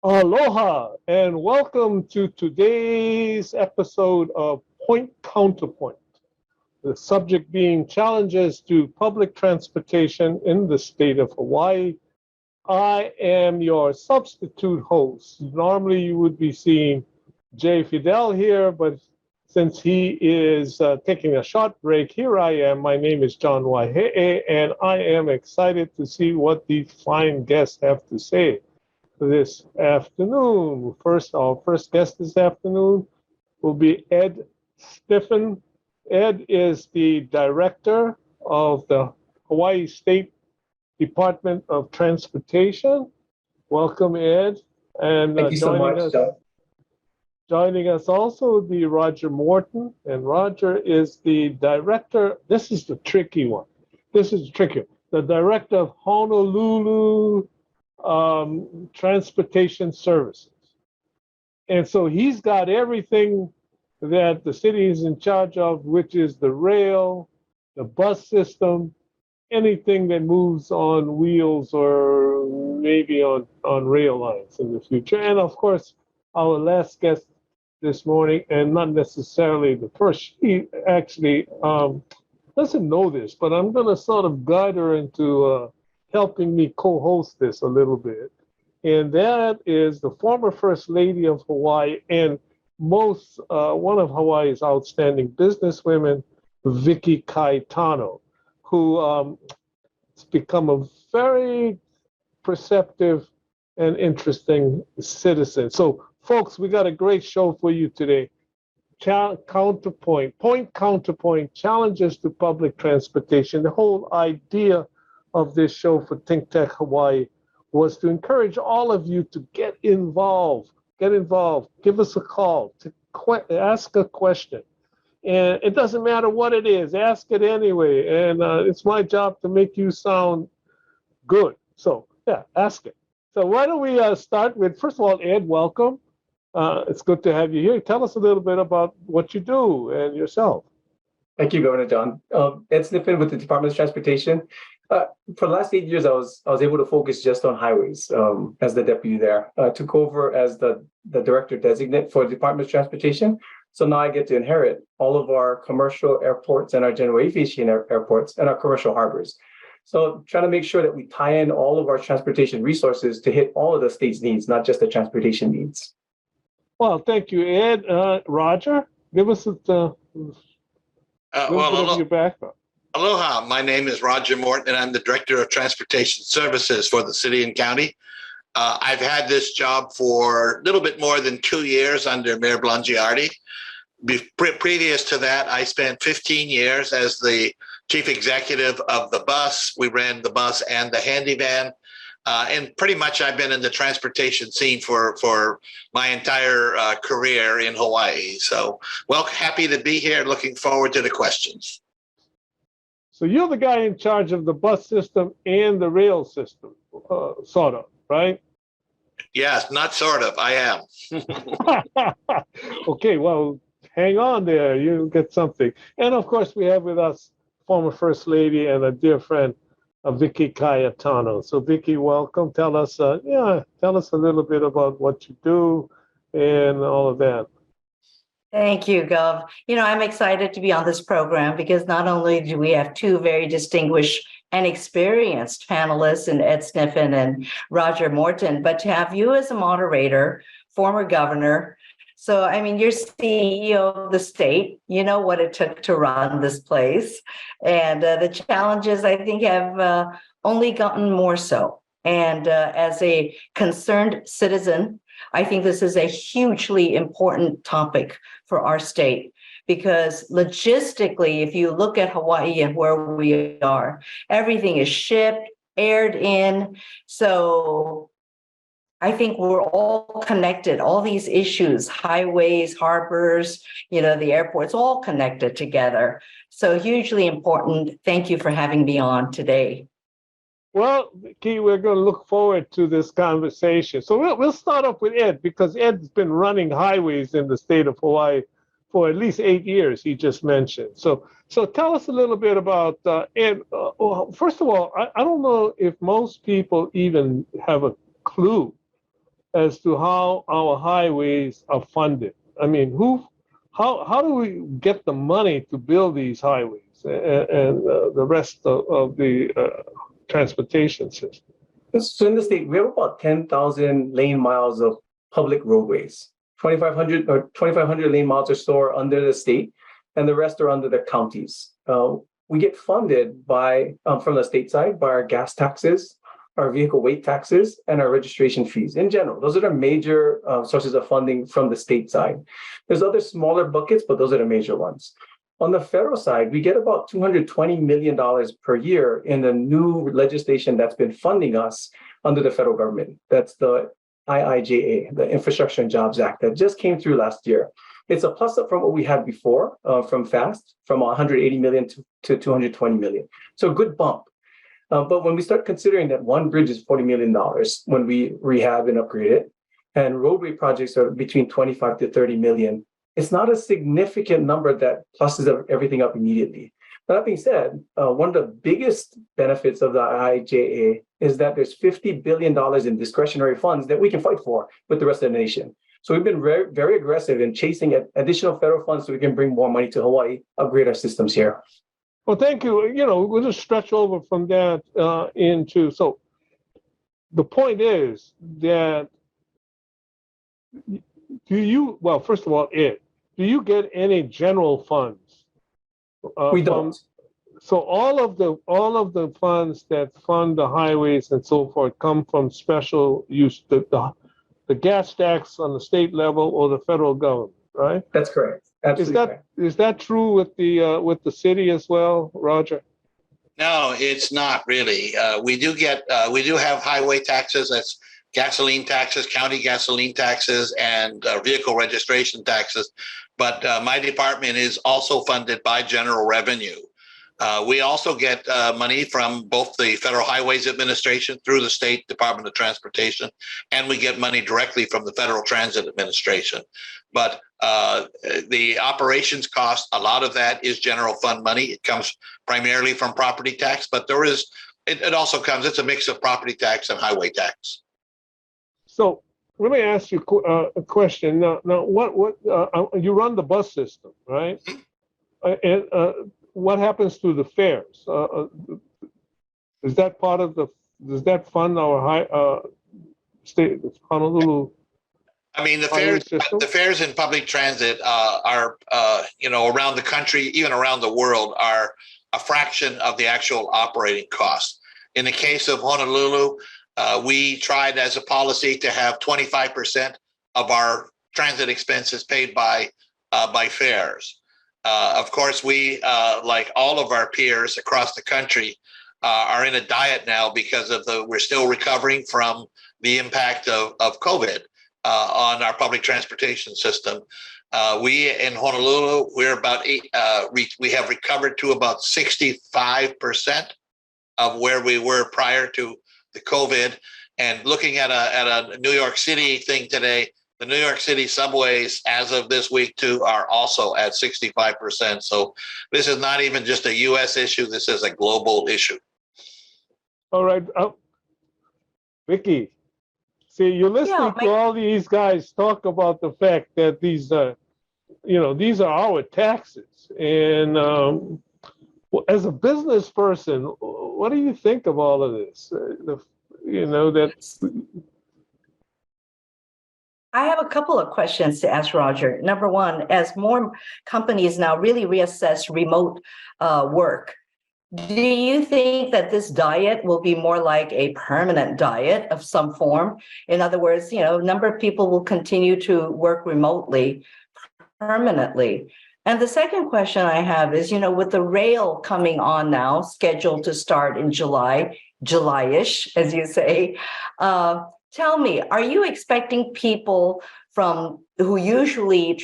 Aloha and welcome to today's episode of Point-Counterpoint. The subject being challenges to public transportation in the state of Hawaii. I am your substitute host. Normally you would be seeing Jay Fidel here, but since he is taking a short break, here I am. My name is John Waihe'e, and I am excited to see what these fine guests have to say this afternoon. Our first guest this afternoon will be Ed Stiffen. Ed is the director of the Hawaii State Department of Transportation. Welcome, Ed. And Thank you so much, John. Joining us also would be Roger Morton, and Roger is the director. This is the tricky one. The director of Honolulu Transportation Services. And so he's got everything that the city is in charge of, which is the rail, the bus system, anything that moves on wheels or maybe on rail lines in the future. And of course, our last guest this morning, and not necessarily the first, she actually doesn't know this, but I'm going to sort of guide her into helping me co-host this a little bit. And that is the former First Lady of Hawaii and one of Hawaii's outstanding businesswomen, Vicky Kaitano, who has become a very perceptive and interesting citizen. So folks, we got a great show for you today. Point-Counterpoint, challenges to public transportation. The whole idea of this show for ThinkTech Hawaii was to encourage all of you to get involved, give us a call, to ask a question. And it doesn't matter what it is, ask it anyway. And it's my job to make you sound good. So yeah, ask it. So why don't we start with, first of all, Ed, welcome. It's good to have you here. Tell us a little bit about what you do and yourself. Thank you, Governor John. Ed Sniffen with the Department of Transportation. For the last 8 years, I was able to focus just on highways as the deputy there. Took over as the director designate for the Department of Transportation. So now I get to inherit all of our commercial airports and our general aviation airports and our commercial harbors. So trying to make sure that we tie in all of our transportation resources to hit all of the state's needs, not just the transportation needs. Well, thank you, Ed. Roger, give us a little bit of your background. Aloha, my name is Roger Morton, and I'm the Director of Transportation Services for the city and county. I've had this job for a little bit more than 2 years under Mayor Blangiardi. Previous to that, I spent 15 years as the chief executive of the bus. We ran the bus and the handy van. And pretty much I've been in the transportation scene for my entire career in Hawaii. So, well, happy to be here. Looking forward to the questions. So you're the guy in charge of the bus system and the rail system, sort of, right? Yes, not sort of. I am. Okay, well, hang on there. You'll get something. And of course, we have with us former First Lady and a dear friend, Vicky Kaitano. So Vicky, welcome. Tell us a little bit about what you do and all of that. Thank you, Gov. I'm excited to be on this program because not only do we have two very distinguished and experienced panelists in Ed Sniffen and Roger Morton, but to have you as a moderator, former governor. So, you're CEO of the state. You know what it took to run this place. And the challenges, I think, have only gotten more so. And as a concerned citizen, I think this is a hugely important topic for our state because logistically, if you look at Hawaii and where we are, everything is shipped, aired in. So I think we're all connected, all these issues, highways, harbors, the airports, all connected together. So hugely important. Thank you for having me on today. Well, Vicky, we're going to look forward to this conversation. So we'll start off with Ed because Ed's been running highways in the state of Hawaii for at least 8 years, he just mentioned. So tell us a little bit about Ed. First of all, I don't know if most people even have a clue as to how our highways are funded. I mean, how do we get the money to build these highways and the rest of the transportation system? So in the state, we have about 10,000 lane miles of public roadways. 2,500 lane miles or so are under the state, and the rest are under the counties. We get funded by from the state side by our gas taxes, our vehicle weight taxes, and our registration fees. In general, those are the major sources of funding from the state side. There's other smaller buckets, but those are the major ones. On the federal side, we get about $220 million per year in the new legislation that's been funding us under the federal government. That's the IIJA, the Infrastructure and Jobs Act, that just came through last year. It's a plus up from what we had before from FAST, from 180 million to 220 million. So a good bump. But when we start considering that one bridge is $40 million when we rehab and upgrade it, and roadway projects are between 25 to 30 million, it's not a significant number that pluses everything up immediately. That being said, one of the biggest benefits of the IIJA is that there's $50 billion in discretionary funds that we can fight for with the rest of the nation. So we've been very, very aggressive in chasing additional federal funds so we can bring more money to Hawaii, upgrade our systems here. Well, thank you. We'll just stretch over from that into, so the point is that well, first of all, do you get any general funds? We don't. So all of the funds that fund the highways and so forth come from special use, the gas tax on the state level or the federal government, right? That's correct. Absolutely correct. Is that true with the city as well, Roger? No, it's not really. We do have highway taxes. That's gasoline taxes, county gasoline taxes, and vehicle registration taxes. But my department is also funded by general revenue. We also get money from both the Federal Highways Administration through the State Department of Transportation, and we get money directly from the Federal Transit Administration. But the operations cost, a lot of that is general fund money. It comes primarily from property tax, but it also comes, it's a mix of property tax and highway tax. So let me ask you a question. Now what you run the bus system, right? And what happens to the fares? Is that part of does that fund our state Honolulu? I mean, the fares in public transit are around the country, even around the world, are a fraction of the actual operating costs. In the case of Honolulu, we tried as a policy to have 25% of our transit expenses paid by fares. Of course, we, like all of our peers across the country, are in a diet now because of we're still recovering from the impact of COVID on our public transportation system. We in Honolulu, we're about we have recovered to about 65% of where we were prior to the COVID. And looking at a New York City thing today, the New York City subways, as of this week too, are also at 65%. So this is not even just a U.S. issue. This is a global issue. All right. Vicky, see, you're listening to all these guys talk about the fact that these are our taxes. And as a business person, what do you think of all of this? I have a couple of questions to ask Roger. Number one, as more companies now really reassess remote work, do you think that this diet will be more like a permanent diet of some form? In other words, a number of people will continue to work remotely permanently. And the second question I have is, with the rail coming on now, scheduled to start in July-ish, as you say, tell me, are you expecting people who usually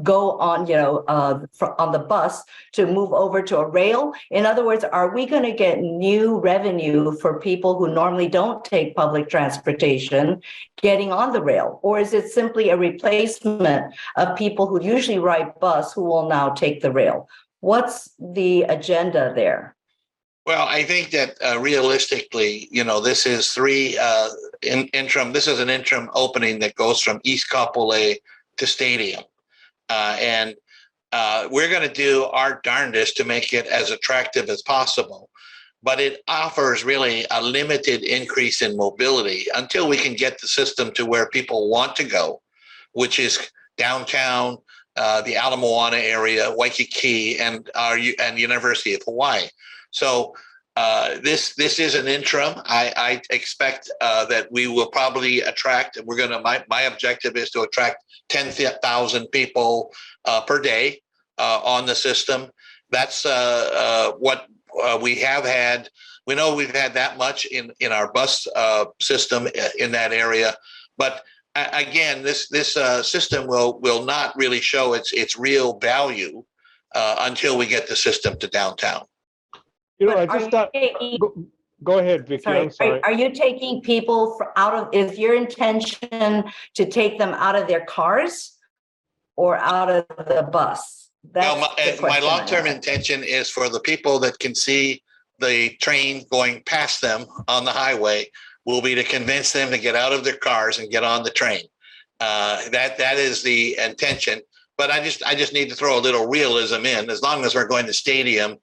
go on, on the bus to move over to a rail? In other words, are we going to get new revenue for people who normally don't take public transportation getting on the rail? Or is it simply a replacement of people who usually ride bus who will now take the rail? What's the agenda there? Well, I think that realistically, this is interim. This is an interim opening that goes from East Kapolei to Stadium, and we're going to do our darndest to make it as attractive as possible. But it offers really a limited increase in mobility until we can get the system to where people want to go, which is downtown, the Ala Moana area, Waikiki, and University of Hawaii. So this is an interim. I expect that we will probably attract. My objective is to attract 10,000 people per day on the system. That's what we have had. We know we've had that much in our bus system in that area, but again, this system will not really show its real value until we get the system to downtown. I just got. Go ahead, Vicki. I'm sorry. Are you taking people is your intention to take them out of their cars or out of the bus? My long-term intention is for the people that can see the train going past them on the highway will be to convince them to get out of their cars and get on the train. That is the intention. But I just need to throw a little realism in. As long as we're going to Stadium,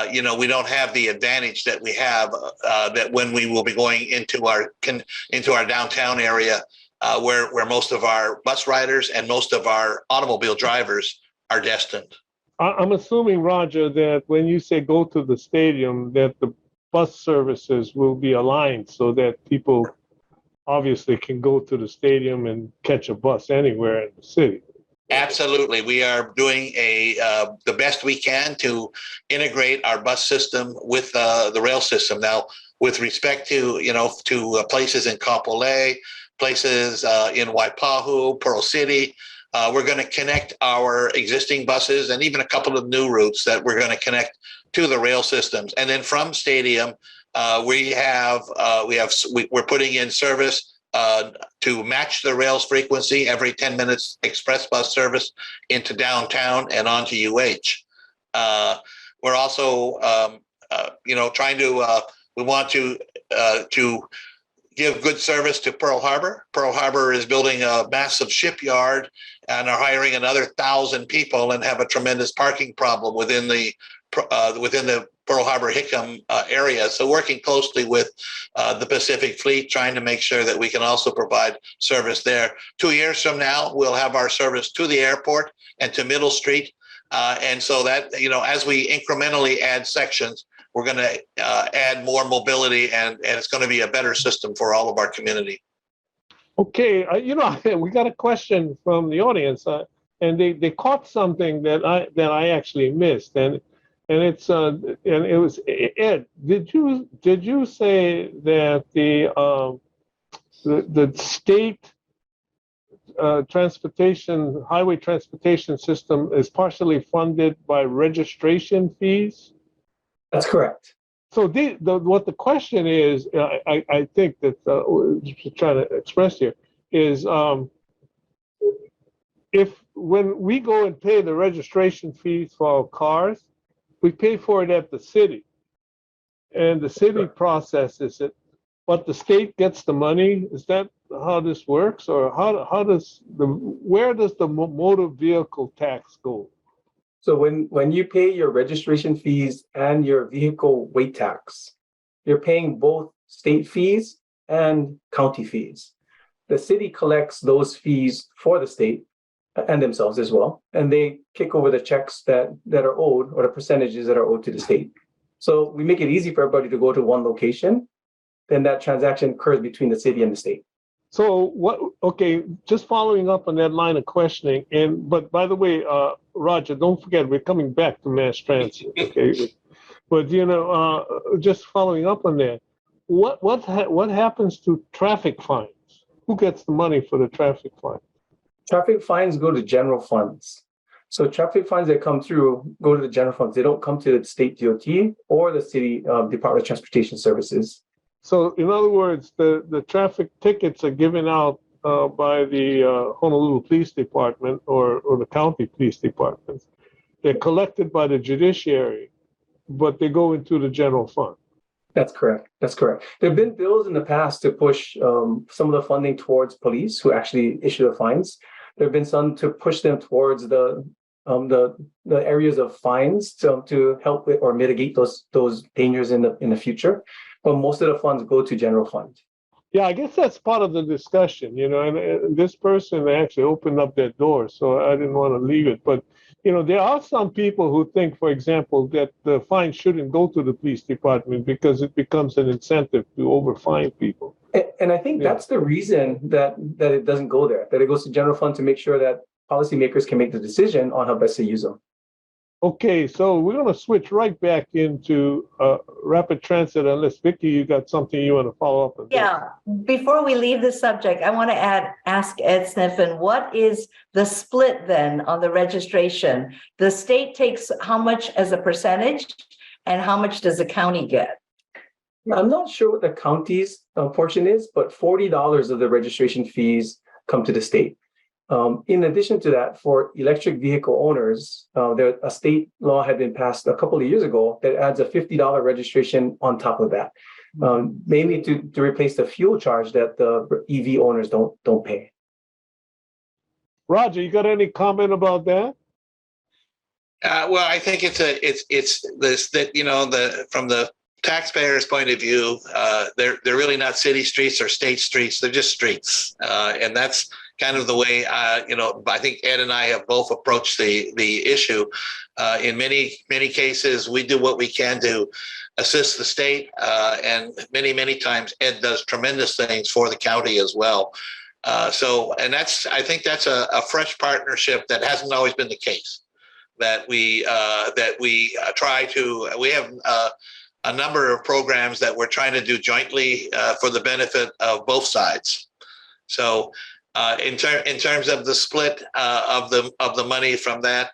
we don't have the advantage that we have that when we will be going into our downtown area, where most of our bus riders and most of our automobile drivers are destined. I'm assuming, Roger, that when you say go to the stadium, that the bus services will be aligned so that people obviously can go to the stadium and catch a bus anywhere in the city. Absolutely. We are doing the best we can to integrate our bus system with the rail system. Now, with respect to places in Kapolei, places in Waipahu, Pearl City, we're going to connect our existing buses and even a couple of new routes that we're going to connect to the rail systems. And then from Stadium, we're putting in service to match the rail's frequency every 10 minutes express bus service into downtown and onto UH. We're also, trying to, we want to give good service to Pearl Harbor. Pearl Harbor is building a massive shipyard and are hiring another 1,000 people and have a tremendous parking problem within the Pearl Harbor Hickam area. So working closely with the Pacific Fleet, trying to make sure that we can also provide service there. 2 years from now, we'll have our service to the airport and to Middle Street. And so that, as we incrementally add sections, we're going to add more mobility and it's going to be a better system for all of our community. Okay. We got a question from the audience and they caught something that I actually missed. And it was Ed. Did you say that the state highway transportation system is partially funded by registration fees? That's correct. So what the question is, I think that trying to express here is if when we go and pay the registration fees for our cars, we pay for it at the city, and the city processes it, but the state gets the money. Is that how this works, or where does the motor vehicle tax go? So when you pay your registration fees and your vehicle weight tax, you're paying both state fees and county fees. The city collects those fees for the state and themselves as well, and they kick over the checks that are owed or the percentages that are owed to the state. So we make it easy for everybody to go to one location, then that transaction occurs between the city and the state. So just following up on that line of questioning, but by the way, Roger, don't forget, we're coming back to mass transit, okay? But, just following up on that, what happens to traffic fines? Who gets the money for the traffic fines? Traffic fines go to general funds. So traffic fines that come through go to the general funds. They don't come to the state DOT or the city Department of Transportation Services. So in other words, the traffic tickets are given out by the Honolulu Police Department or the county police departments. They're collected by the judiciary. but they go into the general fund. That's correct. That's correct. There have been bills in the past to push some of the funding towards police who actually issue the fines. There have been some to push them towards the areas of fines to help with or mitigate those dangers in the future. But most of the funds go to general fund. Yeah, I guess that's part of the discussion, and this person actually opened up that door, so I didn't want to leave it. But, there are some people who think, for example, that the fine shouldn't go to the police department because it becomes an incentive to overfine people. And I think that's the reason that it doesn't go there, that it goes to general fund to make sure that policymakers can make the decision on how best to use them. Okay, so we're going to switch right back into rapid transit, unless Vicki, you got something you want to follow up on. Yeah, before we leave the subject, I want to ask Ed Sniffen, what is the split then on the registration? The state takes how much as a percentage, and how much does the county get? I'm not sure what the county's portion is, but $40 of the registration fees come to the state. In addition to that, for electric vehicle owners, a state law had been passed a couple of years ago that adds a $50 registration on top of that, mainly to replace the fuel charge that the EV owners don't pay. Roger, you got any comment about that? Well, I think it's this that from the taxpayer's point of view, they're really not city streets or state streets; they're just streets, and that's kind of the way I think Ed and I have both approached the issue. In many cases, we do what we can to assist the state, and many times Ed does tremendous things for the county as well. I think that's a fresh partnership that hasn't always been the case. That we try to. We have a number of programs that we're trying to do jointly for the benefit of both sides. So. In terms of the split of the money from that,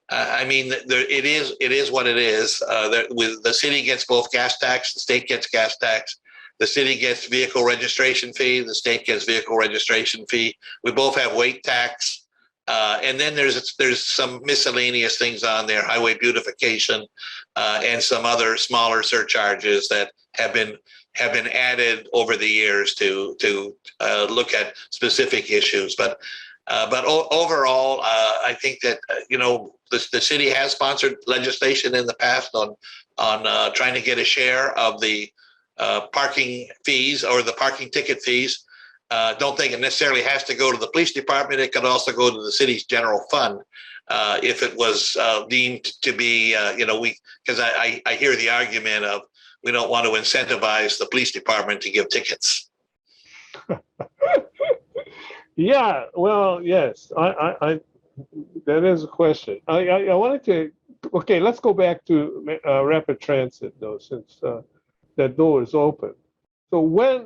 I mean, it is what it is. With the city gets both gas tax, the state gets gas tax. The city gets vehicle registration fee, the state gets vehicle registration fee. We both have weight tax, and then there's some miscellaneous things on there, highway beautification, and some other smaller surcharges that have been added over the years to look at specific issues. But overall, I think that the city has sponsored legislation in the past on trying to get a share of the parking fees or the parking ticket fees. Don't think it necessarily has to go to the police department. It could also go to the city's general fund if it was deemed to be, because I hear the argument of, we don't want to incentivize the police department to give tickets. Yeah, well, yes, I that is a question. I wanted to. Okay, let's go back to rapid transit though, since that door is open. So when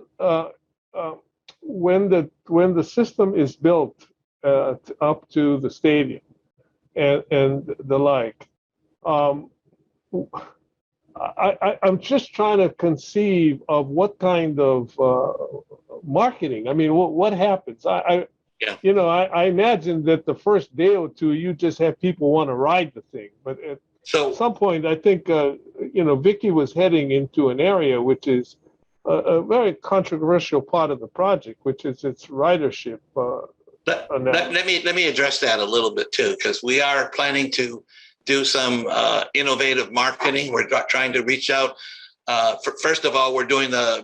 the system is built up to the stadium and the like. I'm just trying to conceive of what kind of marketing. I mean, what happens? I imagine that the first day or two, you just have people want to ride the thing. But at some point, I think, Vicki was heading into an area which is a very controversial part of the project, which is its ridership. Let me address that a little bit too, because we are planning to do some innovative marketing. We're trying to reach out. First of all, we're doing the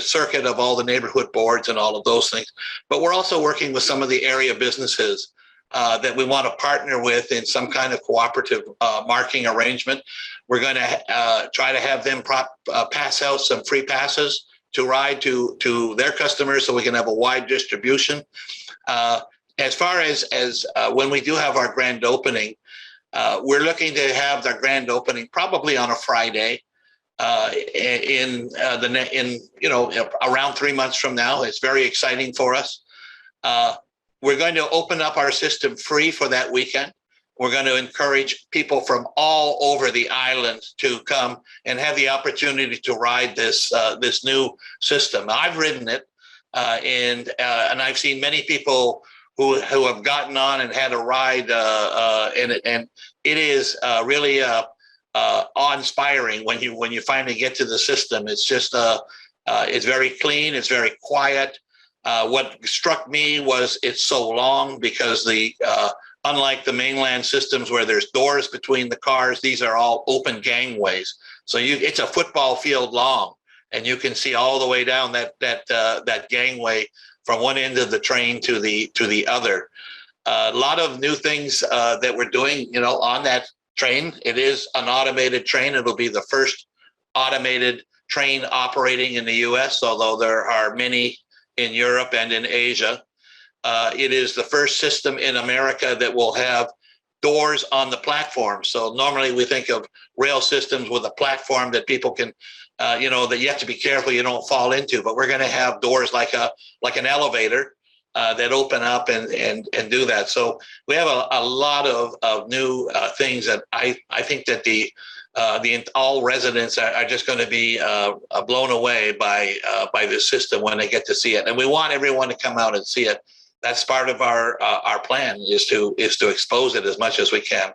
circuit of all the neighborhood boards and all of those things. But we're also working with some of the area businesses that we want to partner with in some kind of cooperative marketing arrangement. We're going to try to have them pass out some free passes to ride to their customers, so we can have a wide distribution. As far as when we do have our grand opening, we're looking to have the grand opening probably on a Friday around 3 months from now. It's very exciting for us. We're going to open up our system free for that weekend. We're going to encourage people from all over the island to come and have the opportunity to ride this new system. I've ridden it, and I've seen many people who have gotten on and had a ride in it, and it is really awe-inspiring when you finally get to the system. It's just it's very clean, it's very quiet. What struck me was it's so long because unlike the mainland systems where there's doors between the cars, these are all open gangways. So it's a football field long, and you can see all the way down that gangway from one end of the train to the other. A lot of new things that we're doing, on that train. It is an automated train. It'll be the first automated train operating in the U.S., although there are many in Europe and in Asia. It is the first system in America that will have doors on the platform. So normally we think of rail systems with a platform that people can, that you have to be careful you don't fall into. But we're going to have doors like an elevator that open up and do that. So we have a lot of new things that I think that all residents are just going to be blown away by this system when they get to see it. And we want everyone to come out and see it. That's part of our plan is to expose it as much as we can.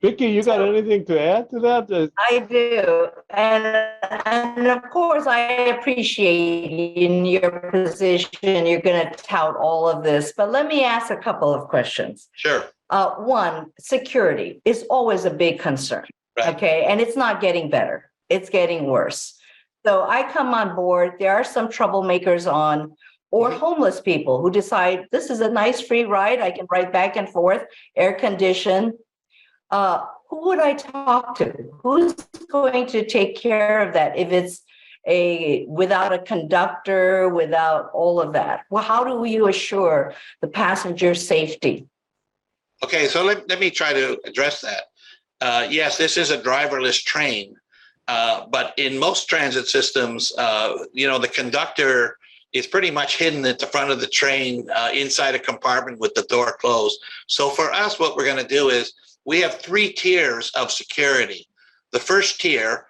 Vicki, you got anything to add to that? I do. And of course, I appreciate in your position, you're going to tout all of this. But let me ask a couple of questions. Sure. One, security is always a big concern. Right. Okay. And it's not getting better. It's getting worse. So I come on board. There are some troublemakers or homeless people who decide this is a nice free ride. I can ride back and forth, air conditioned. Who would I talk to? Who's going to take care of that if it's without a conductor, without all of that? Well, how do you assure the passenger safety? Okay, so let me try to address that. Yes, this is a driverless train, but in most transit systems, the conductor is pretty much hidden at the front of the train inside a compartment with the door closed. So for us, what we're going to do is we have 3 tiers of security. The first tier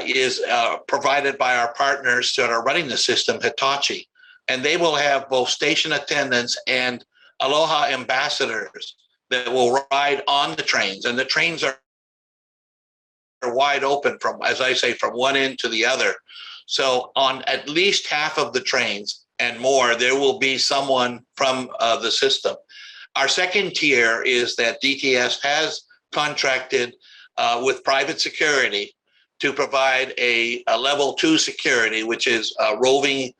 is provided by our partners that are running the system, Hitachi, and they will have both station attendants and Aloha ambassadors that will ride on the trains, and the trains are wide open from, as I say, from one end to the other. So on at least half of the trains and more, there will be someone from the system. Our second tier is that DTS has contracted with private security to provide a level 2 security, which is roving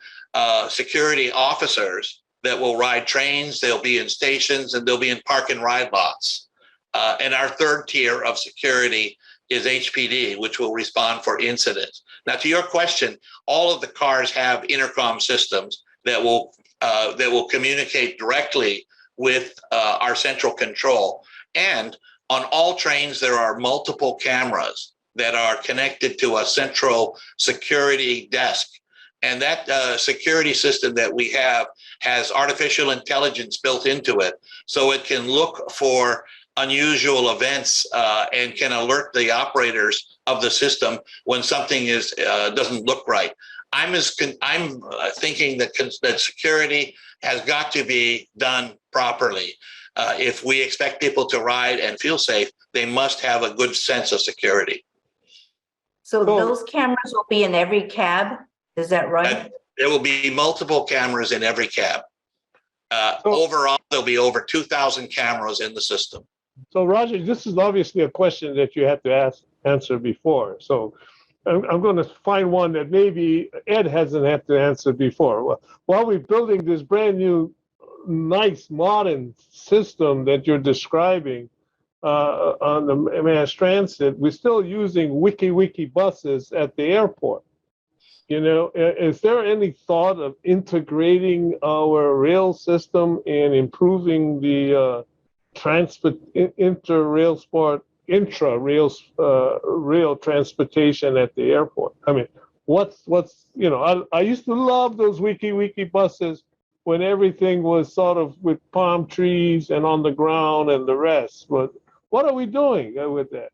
security officers that will ride trains. They'll be in stations and they'll be in park and ride lots. And our third tier of security is HPD, which will respond for incidents. Now, to your question, all of the cars have intercom systems that will communicate directly with our central control. And on all trains, there are multiple cameras that are connected to a central security desk. And that security system that we have has artificial intelligence built into it. So it can look for unusual events and can alert the operators of the system when something doesn't look right. I'm thinking that security has got to be done properly. If we expect people to ride and feel safe, they must have a good sense of security. So those cameras will be in every cab, is that right? There will be multiple cameras in every cab. Overall, there'll be over 2,000 cameras in the system. So Roger, this is obviously a question that you had to answer before. So I'm going to find one that maybe Ed hasn't had to answer before. While we're building this brand new, nice, modern system that you're describing on the mass transit, we're still using wiki buses at the airport. Is there any thought of integrating our rail system and improving the intra-rail transportation at the airport? I mean, I used to love those wiki buses when everything was sort of with palm trees and on the ground and the rest. But what are we doing with that?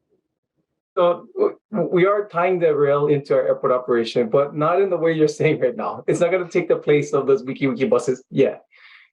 So we are tying the rail into our airport operation, but not in the way you're saying right now. It's not going to take the place of those wiki buses yet.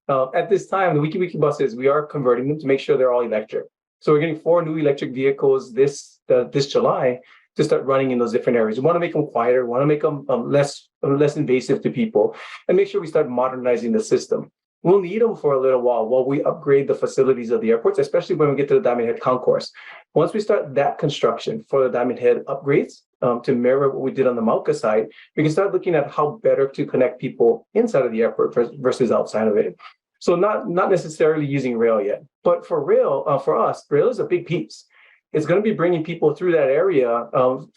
At this time, the wiki buses, we are converting them to make sure they're all electric. So we're getting 4 new electric vehicles this this July to start running in those different areas. We want to make them quieter, we want to make them less invasive to people, and make sure we start modernizing the system. We'll need them for a little while we upgrade the facilities of the airports, especially when we get to the Diamond Head Concourse. Once we start that construction for the Diamond Head upgrades to mirror what we did on the Mauka side, we can start looking at how better to connect people inside of the airport versus outside of it. So not necessarily using rail yet, but for rail, for us, rail is a big piece. It's going to be bringing people through that area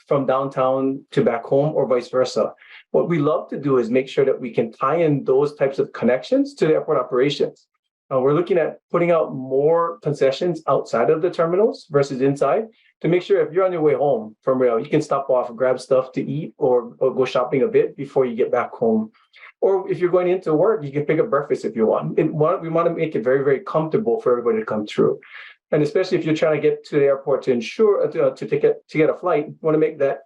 from downtown to back home or vice versa. What we love to do is make sure that we can tie in those types of connections to the airport operations. We're looking at putting out more concessions outside of the terminals versus inside to make sure if you're on your way home from rail, you can stop off and grab stuff to eat or go shopping a bit before you get back home. Or if you're going into work, you can pick up breakfast if you want. We want to make it very, very comfortable for everybody to come through. And especially if you're trying to get to the airport to ensure to get a flight, you want to make that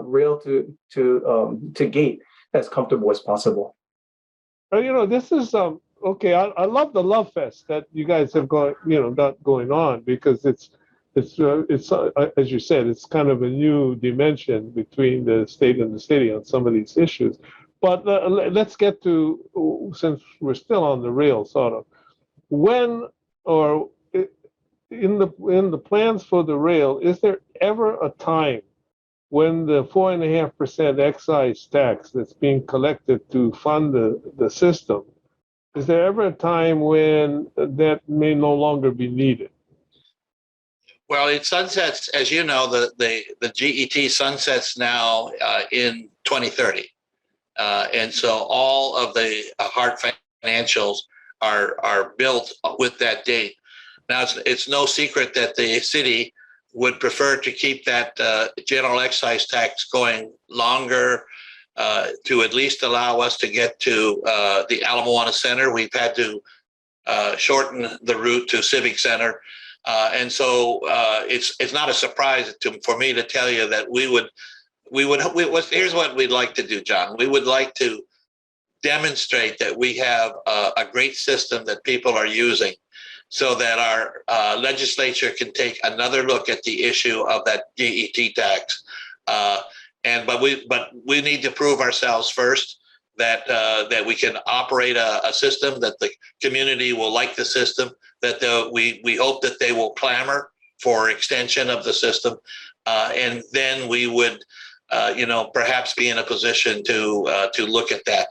rail to gate as comfortable as possible. This is okay. I love the Love Fest that you guys have got going on, because it's as you said, it's kind of a new dimension between the state and the city on some of these issues. But let's get to, since we're still on the rail, sort of, when or in the plans for the rail, is there ever a time when the 4.5% excise tax that's being collected to fund the system, is there ever a time when that may no longer be needed? Well, it sunsets, as you know, the GET sunsets now in 2030. And so all of the hard financials are built with that date. Now, it's no secret that the city would prefer to keep that general excise tax going longer, to at least allow us to get to the Ala Moana Center. We've had to shorten the route to Civic Center. And so it's not a surprise for me to tell you that here's what we'd like to do, John. We would like to demonstrate that we have a great system that people are using, so that our legislature can take another look at the issue of that GET tax. But we need to prove ourselves first that we can operate a system, that the community will like the system, that we hope that they will clamor for extension of the system, and then we would perhaps be in a position to look at that.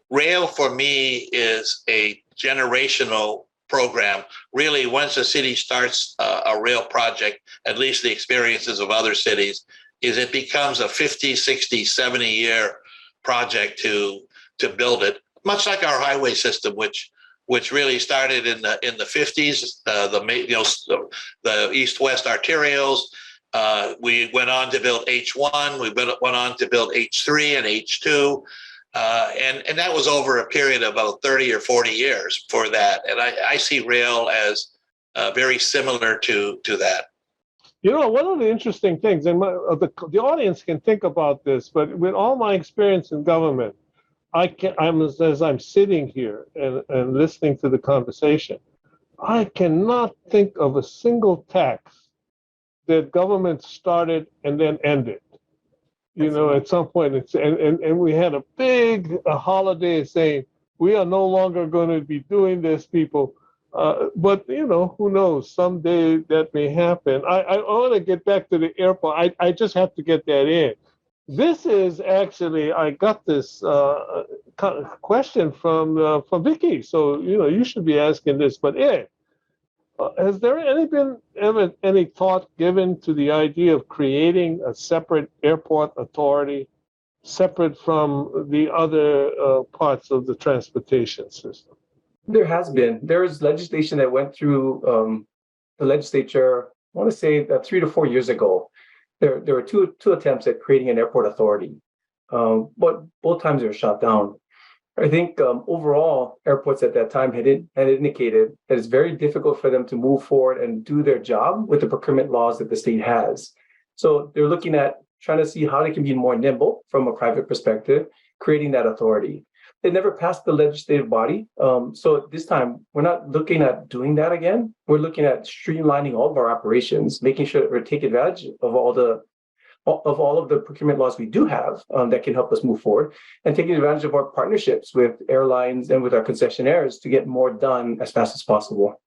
Rail for me is a generational program. Really, once a city starts a rail project, at least the experiences of other cities, is it becomes a 50, 60, 70-year project to build it, much like our highway system, which really started in the 50s, the east-west arterials. We went on to build H1, we went on to build H3 and H2. And that was over a period of about 30 or 40 years for that. And I see rail as very similar to that. One of the interesting things, and the audience can think about this, but with all my experience in government, as I'm sitting here and listening to the conversation, I cannot think of a single tax that government started and then ended. At some point, and we had a big holiday saying, we are no longer going to be doing this, people. But, who knows? Someday that may happen. I want to get back to the airport. I just have to get that in. This is actually, I got this question from Vicky. So, you should be asking this. But, Ed, has there been ever any thought given to the idea of creating a separate airport authority, separate from the other parts of the transportation system? There has been. There was legislation that went through the legislature, I want to say 3 to 4 years ago. There were two attempts at creating an airport authority, but both times they were shot down. I think overall, airports at that time had indicated that it's very difficult for them to move forward and do their job with the procurement laws that the state has. So they're looking at trying to see how they can be more nimble from a private perspective, creating that authority. it never passed the legislative body. So this time, we're not looking at doing that again. We're looking at streamlining all of our operations, making sure that we're taking advantage of all of the procurement laws we do have that can help us move forward, and taking advantage of our partnerships with airlines and with our concessionaires to get more done as fast as possible.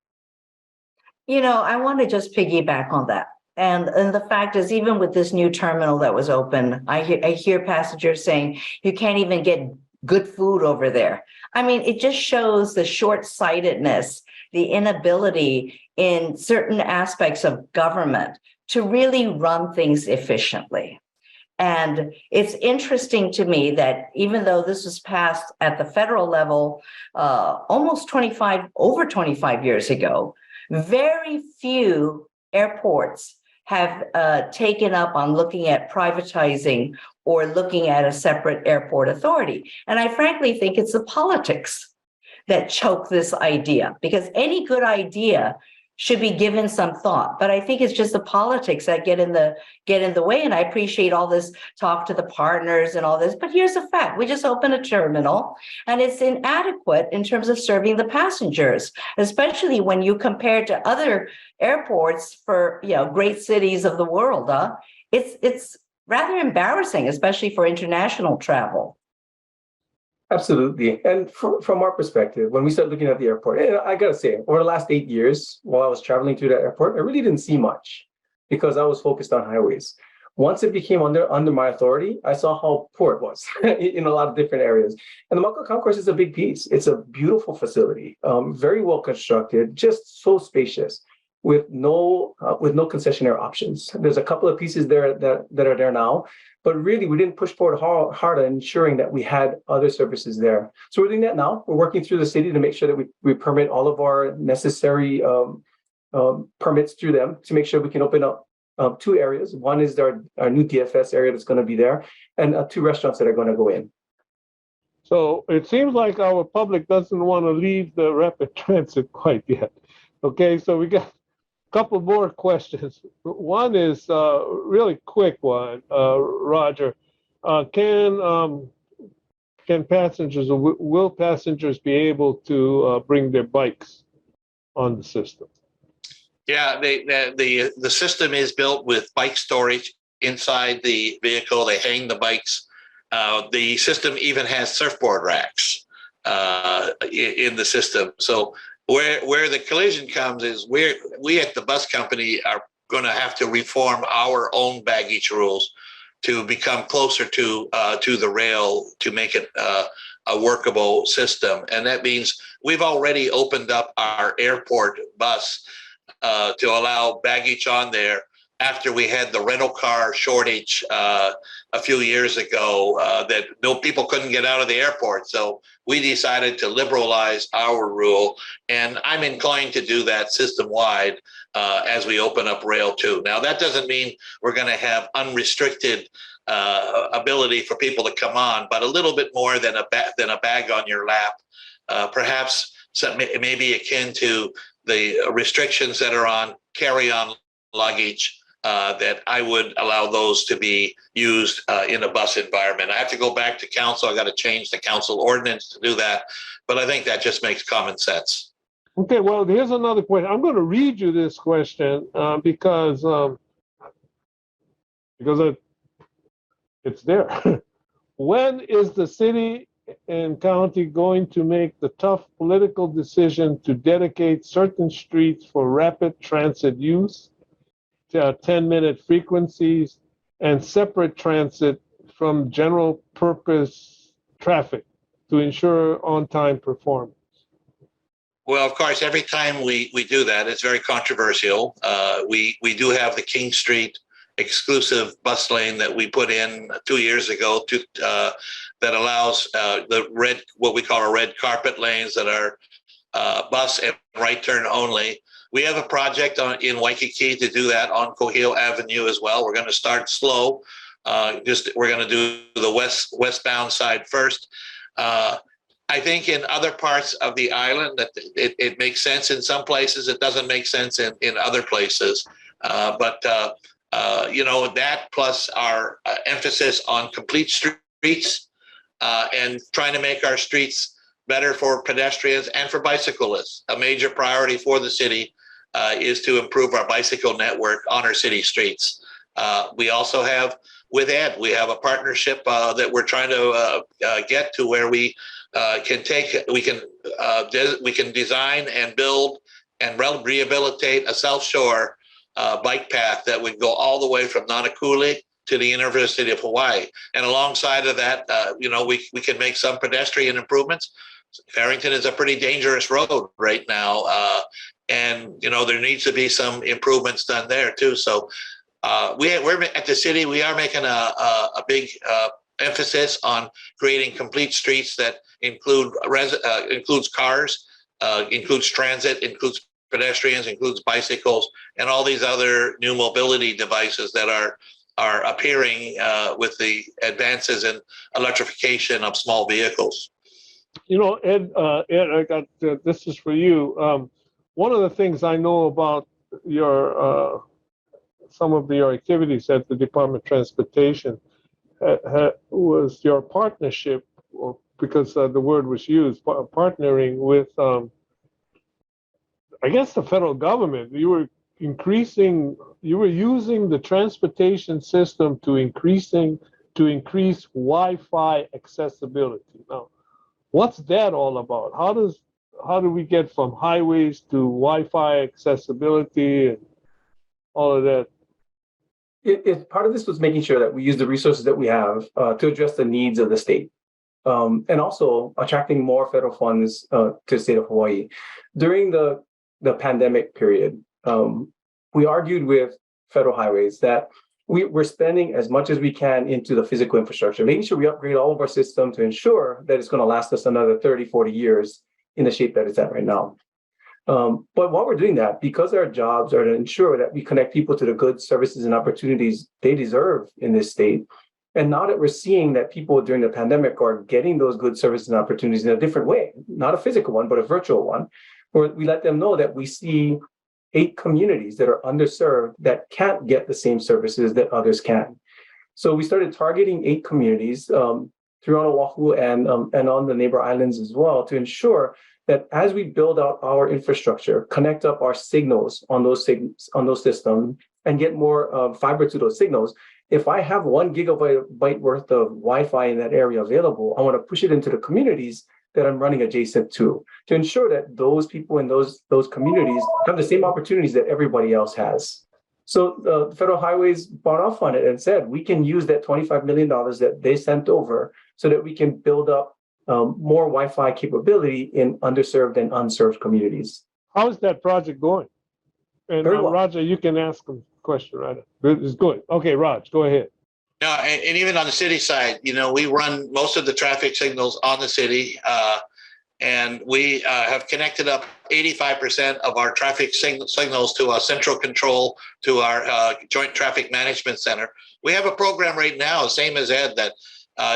I want to just piggyback on that. And the fact is, even with this new terminal that was open, I hear passengers saying you can't even get good food over there. I mean, it just shows the short-sightedness, the inability in certain aspects of government to really run things efficiently. And it's interesting to me that even though this was passed at the federal level over 25 years ago, very few airports have taken up on looking at privatizing or looking at a separate airport authority. And I frankly think it's the politics that choke this idea, because any good idea should be given some thought. But I think it's just the politics that get in the way. And I appreciate all this talk to the partners and all this. But here's the fact: we just opened a terminal, and it's inadequate in terms of serving the passengers, especially when you compare to other airports for great cities of the world. It's rather embarrassing, especially for international travel. Absolutely. And from our perspective, when we start looking at the airport, and I got to say, over the last 8 years, while I was traveling through that airport, I really didn't see much because I was focused on highways. Once it became under my authority, I saw how poor it was in a lot of different areas. And the Mako Concourse is a big piece. It's a beautiful facility, very well constructed, just so spacious, with no concessionaire options. There's a couple of pieces there that are there now, but really we didn't push forward hard on ensuring that we had other services there. So we're doing that now. We're working through the city to make sure that we permit all of our necessary permits through them to make sure we can open up 2 areas. One is our new DFS area that's going to be there, and 2 restaurants that are going to go in. So it seems like our public doesn't want to leave the rapid transit quite yet. Okay, so we got couple more questions. One is really quick one, Roger. Can passengers, or will passengers be able to bring their bikes on the system? Yeah, the system is built with bike storage inside the vehicle. They hang the bikes. The system even has surfboard racks in the system. So where the collision comes is we at the bus company are going to have to reform our own baggage rules to become closer to the rail to make it a workable system. And that means we've already opened up our airport bus to allow baggage on there after we had the rental car shortage a few years ago that people couldn't get out of the airport. So we decided to liberalize our rule, and I'm inclined to do that system-wide as we open up rail too. Now, that doesn't mean we're going to have unrestricted ability for people to come on, but a little bit more than a bag on your lap, perhaps maybe akin to the restrictions that are on carry-on luggage. That I would allow those to be used in a bus environment. I have to go back to council. I got to change the council ordinance to do that, but I think that just makes common sense. Okay, well, here's another question. I'm going to read you this question because it's there. When is the city and county going to make the tough political decision to dedicate certain streets for rapid transit use, 10-minute frequencies, and separate transit from general purpose traffic to ensure on-time performance? Well, of course, every time we do that, it's very controversial. We do have the King Street exclusive bus lane that we put in 2 years ago that allows what we call our red carpet lanes that are bus and right turn only. We have a project in Waikiki to do that on Cohio Avenue as well. We're going to start slow. We're going to do the westbound side first. I think in other parts of the island that it makes sense in some places. It doesn't make sense in other places. But that plus our emphasis on complete streets and trying to make our streets better for pedestrians and for bicyclists. A major priority for the city is to improve our bicycle network on our city streets. We also have, with Ed, we have a partnership that we're trying to get to where we can design and build and rehabilitate a South Shore bike path that would go all the way from Nanakuli to the University of Hawaii. And alongside of that, we can make some pedestrian improvements. Farrington is a pretty dangerous road right now. And, there needs to be some improvements done there too. So we're at the city, we are making a big emphasis on creating complete streets that includes cars, includes transit, includes pedestrians, includes bicycles, and all these other new mobility devices that are appearing with the advances in electrification of small vehicles. Ed, I got this is for you. One of the things I know about your some of your activities at the Department of Transportation was your partnership, because the word was used, partnering with, I guess, the federal government. You were using the transportation system to increase Wi-Fi accessibility. Now, what's that all about? How do we get from highways to Wi-Fi accessibility and all of that? Part of this was making sure that we use the resources that we have to address the needs of the state, and also attracting more federal funds to the state of Hawaii. During the pandemic period, we argued with federal highways that we're spending as much as we can into the physical infrastructure, making sure we upgrade all of our system to ensure that it's going to last us another 30, 40 years in the shape that it's at right now. But while we're doing that, because our jobs are to ensure that we connect people to the goods, services, and opportunities they deserve in this state, and now that we're seeing that people during the pandemic are getting those goods, services, and opportunities in a different way, not a physical one, but a virtual one, where we let them know that we see 8 communities that are underserved that can't get the same services that others can. So we started targeting 8 communities throughout Oahu and on the neighbor islands as well, to ensure that as we build out our infrastructure, connect up our signals on those systems, and get more fiber to those signals. If I have 1 gigabyte worth of Wi-Fi in that area available, I want to push it into the communities that I'm running adjacent to ensure that those people in those communities have the same opportunities that everybody else has. So the federal highways bought off on it and said, we can use that $25 million that they sent over so that we can build up more Wi-Fi capability in underserved and unserved communities. How is that project going? And Well. Roger, you can ask him a question right now. It's good. Okay, Raj, go ahead. No, and even on the city side, we run most of the traffic signals on the city, and we have connected up 85% of our traffic signals to our central control, to our Joint Traffic Management Center. We have a program right now, same as Ed, that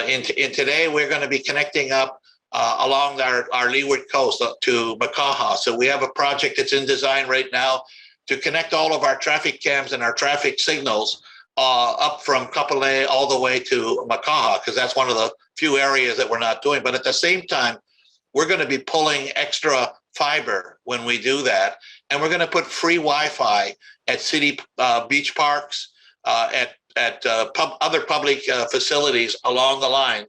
in today we're going to be connecting up along our leeward coast to Makaha. So we have a project that's in design right now to connect all of our traffic cams and our traffic signals up from Kapolei all the way to Makaha, because that's one of the few areas that we're not doing. But at the same time, we're going to be pulling extra fiber when we do that. And we're going to put free Wi-Fi at city beach parks, at other public facilities along the line.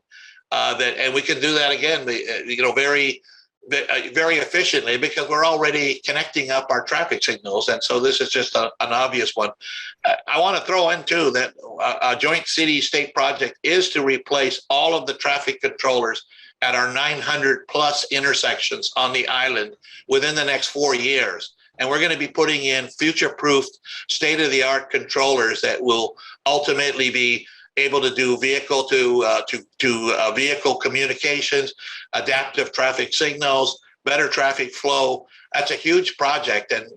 And we can do that again, very efficiently, because we're already connecting up our traffic signals. And so this is just an obvious one. I want to throw in too that a joint city-state project is to replace all of the traffic controllers at our 900 plus intersections on the island within the next 4 years. And we're going to be putting in future-proofed, state-of-the-art controllers that will ultimately be able to do vehicle to vehicle communications, adaptive traffic signals, better traffic flow. That's a huge project. And,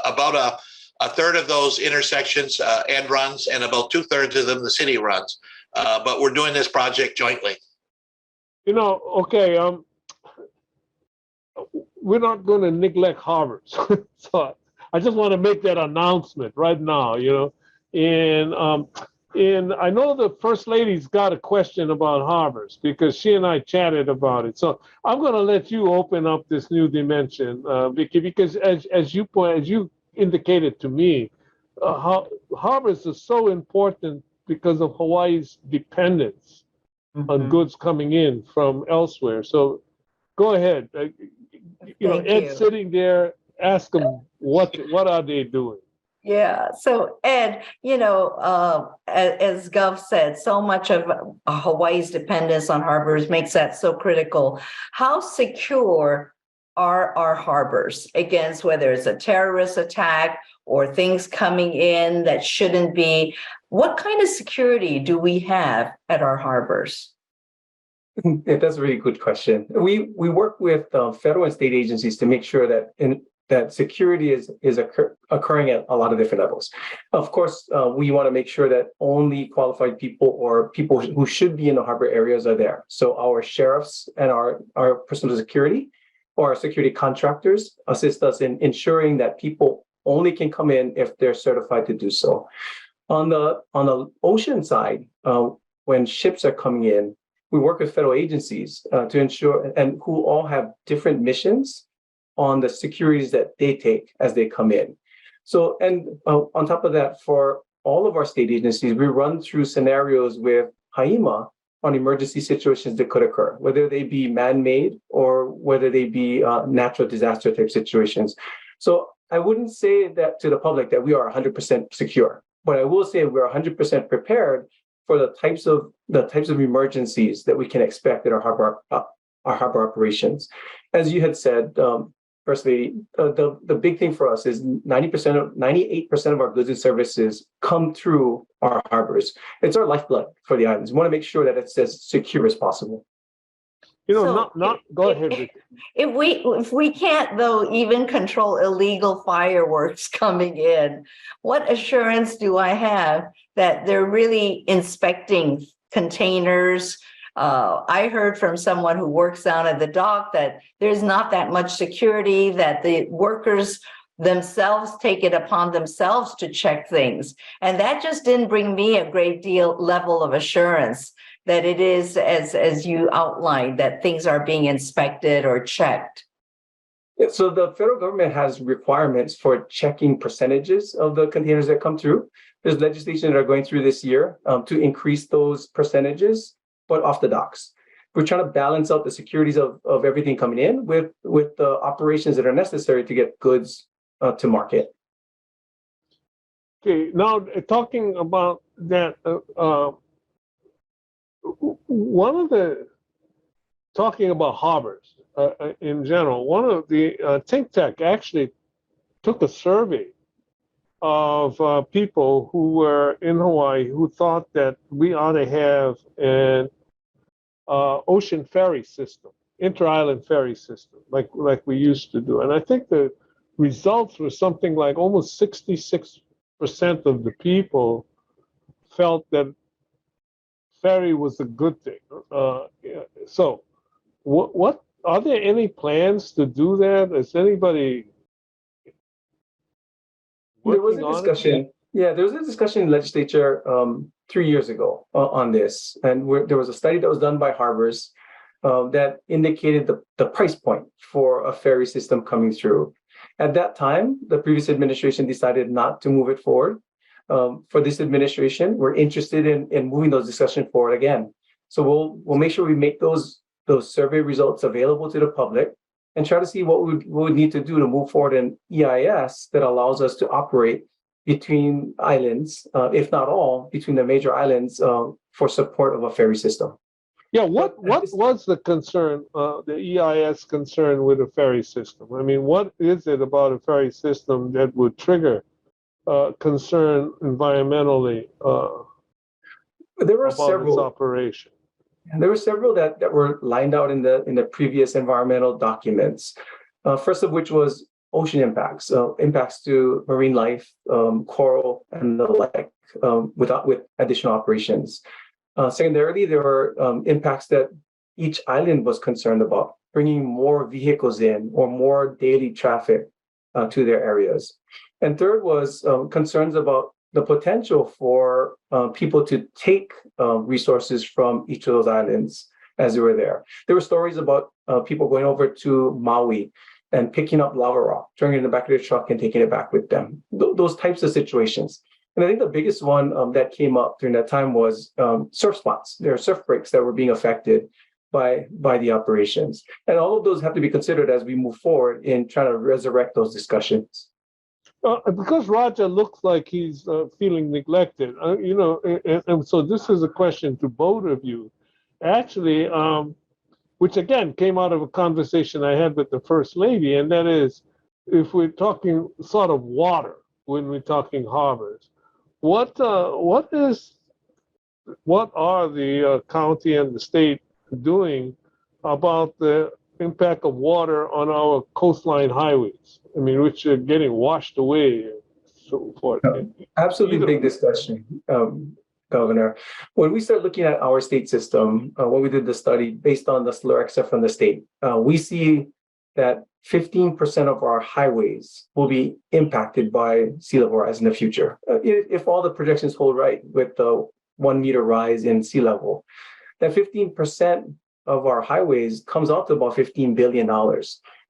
about a third of those intersections Ed runs, and about 2/3 of them the city runs. But we're doing this project jointly. Okay, we're not going to neglect harbors. So I just want to make that announcement right now, And And I know the First Lady's got a question about harbors because she and I chatted about it. So I'm going to let you open up this new dimension, Vicky, because as you indicated to me, harbors are so important because of Hawaii's dependence on goods coming in from elsewhere. So go ahead. Thank Ed's you. sitting there. Ask them what are they doing. Yeah. So Ed, as Gov said, so much of Hawaii's dependence on harbors makes that so critical. How secure are our harbors against whether it's a terrorist attack or things coming in that shouldn't be? What kind of security do we have at our harbors? That's a really good question. We work with federal and state agencies to make sure that security is occurring at a lot of different levels. Of course, we want to make sure that only qualified people or people who should be in the harbor areas are there. So our sheriffs and our personal security or our security contractors assist us in ensuring that people only can come in if they're certified to do so. On the ocean side, when ships are coming in, we work with federal agencies to ensure, and who all have different missions on the securities that they take as they come in. So, and on top of that, for all of our state agencies, we run through scenarios with HAIMA on emergency situations that could occur, whether they be man-made or whether they be natural disaster type situations. So I wouldn't say that to the public that we are 100% secure, but I will say we're 100% prepared for the types of emergencies that we can expect in our harbor operations. As you had said, firstly, the big thing for us is 98% of our goods and services come through our harbors. It's our lifeblood for the islands. We want to make sure that it's as secure as possible. Go ahead, Vicky. If we can't though even control illegal fireworks coming in, what assurance do I have that they're really inspecting containers? I heard from someone who works down at the dock that there's not that much security, that the workers themselves take it upon themselves to check things. And that just didn't bring me a great level of assurance that it is, as you outlined, that things are being inspected or checked. Yeah, so the federal government has requirements for checking percentages of the containers that come through. There's legislation that are going through this year to increase those percentages, but off the docks. We're trying to balance out the securities of everything coming in with the operations that are necessary to get goods to market. Okay, now talking about that, talking about harbors in general, one of the ThinkTech actually took a survey of people who were in Hawaii who thought that we ought to have an ocean ferry system, inter-island ferry system, like we used to do. And I think the results were something like almost 66% of the people felt that ferry was a good thing. So what are there any plans to do that? Is anybody There was a working on discussion. Yeah, there was a discussion in legislature 3 years ago on this, and there was a study that was done by harbors that indicated the price point for a ferry system coming through. At that time, the previous administration decided not to move it forward. For this administration, we're interested in moving those discussions forward again. So we'll make sure we make those survey results available to the public and try to see what we would need to do to move forward an EIS that allows us to operate between islands, if not all, between the major islands for support of a ferry system. Yeah, what was the concern, the EIS concern with a ferry system? I mean, what is it about a ferry system that would trigger concern environmentally There were about several its operation? There were several that were lined out in the previous environmental documents. First of which was ocean impacts, impacts to marine life, coral, and the like, with additional operations. Secondarily, there were impacts that each island was concerned about, bringing more vehicles in or more daily traffic to their areas. And third was concerns about the potential for people to take resources from each of those islands as they were there. There were stories about people going over to Maui and picking up lava rock, throwing it in the back of their truck and taking it back with them. Those types of situations. And I think the biggest one that came up during that time was surf spots. There are surf breaks that were being affected by the operations. And all of those have to be considered as we move forward in trying to resurrect those discussions. Because Roger looks like he's feeling neglected, and so this is a question to both of you. Actually, which again came out of a conversation I had with the First Lady, and that is, if we're talking sort of water, when we're talking harbors, what are the county and the state doing about the impact of water on our coastline highways? I mean, which are getting washed away and so forth. Absolutely big discussion, Governor. When we start looking at our state system, when we did the study based on the SLUREXA from the state, we see that 15% of our highways will be impacted by sea level rise in the future. If all the projections hold right with the 1 meter rise in sea level, that 15% of our highways comes out to about $15 billion.